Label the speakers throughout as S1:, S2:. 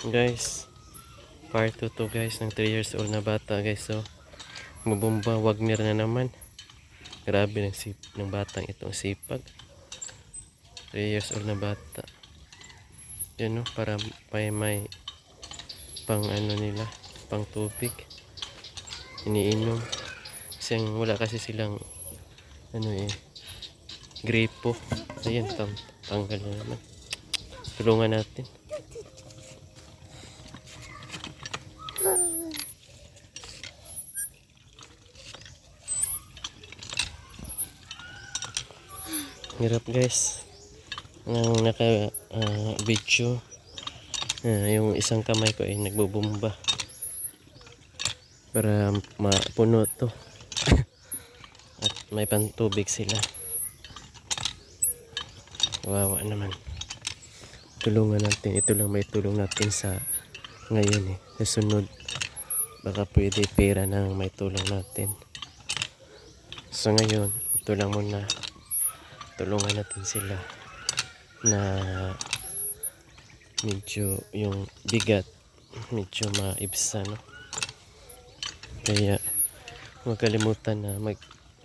S1: Guys, part 2 to guys ng 3 years old na bata guys. So mabomba Wagner na naman. Grabe ng batang itong sipag. 3 years old na bata. Yan no, para may pang ano nila, pang tubig iniinom. Kasi wala kasi silang gripo. Ayan, tanggal na naman. Tulungan natin. Hirap guys ang naka video. Yung isang kamay ko ay nagbubumba para mapuno to at may pantubig sila. Wawa naman. Tulungan natin, ito lang may tulong natin sa ngayon sa sunod baka pwede pera nang may tulong natin. So ngayon ito lang muna, tulungan natin sila na medyo yung bigat medyo maibsa, no? Kaya huwag kalimutan na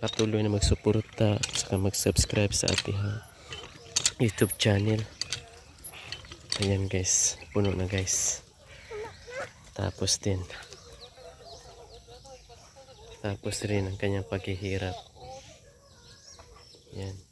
S1: patuloy na magsuporta saka mag-subscribe sa ating YouTube channel. Ayan guys, puno na guys. Tapos rin ang kanyang paghihirap. Yan.